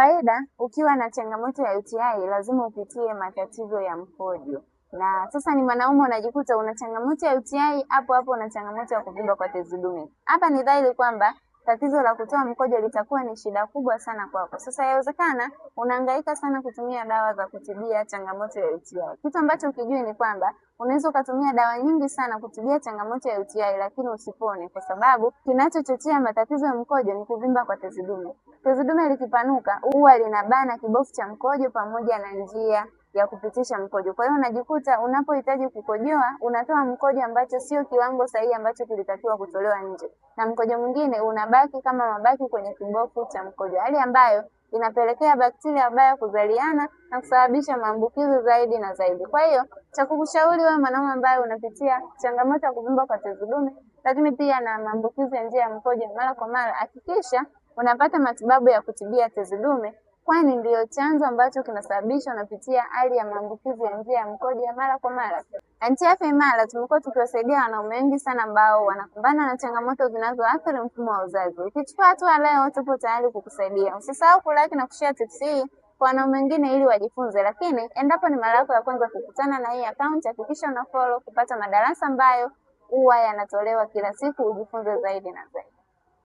kawaida ukiwa na changamoto ya UTI lazima upitie matatizo ya mkojo. Na sasa ni mwanaume unajikuta una changamoto ya UTI, hapo hapo una changamoto ya kuvimba kwa tezi dume. Hapa ni dhahiri kwamba tatizo la kutoa mkojo litakuwa ni shida kubwa sana kwako. Sasa yawezekana unahangaika sana kutumia dawa za kutibia changamoto ya UTI. Kitu ambacho ukijui ni kwamba unaweza ukatumia dawa nyingi sana kutibia changamoto ya UTI lakini usipone, kwa sababu kinachochochea matatizo ya mkojo ni kuvimba kwa tezi dume. Tezi dume likipanuka huwa linabana kibofu cha mkojo pamoja na njia ya kupitisha mkojo. Kwa hiyo unajikuta unapohitaji kukojoa unatoa mkojo ambacho sio kiwango sahihi ambacho kilitakiwa kutolewa nje, na mkojo mwingine unabaki kama mabaki kwenye kibofu cha mkojo, hali ambayo inapelekea bakteria wabaya kuzaliana na kusababisha maambukizi zaidi na zaidi. Kwa hiyo cha kukushauri wewe mwanaume ambaye unapitia changamoto ya kuvimba kwa tezi dume lakini pia na maambukizi ya njia ya mkojo mara kwa mara, hakikisha unapata matibabu ya kutibia tezi dume, kwani ndio chanzo ambacho kinasababisha unapitia hali ya maambukizi ya njia ya mkojo ya mara kwa mara. Anti-Afya Imara tumekuwa tukiwasaidia wanaume wengi sana ambao wanakumbana na changamoto zinazoathiri mfumo wa uzazi. Ukichukua hatua leo, tupo tayari kukusaidia. Usisahau kulike na kushare tips hii kwa wanaume wengine ili wajifunze, lakini endapo ni mara yako ya kwanza kukutana na hii account, hakikisha una follow kupata madarasa ambayo huwa yanatolewa kila siku, ujifunze zaidi na zaidi.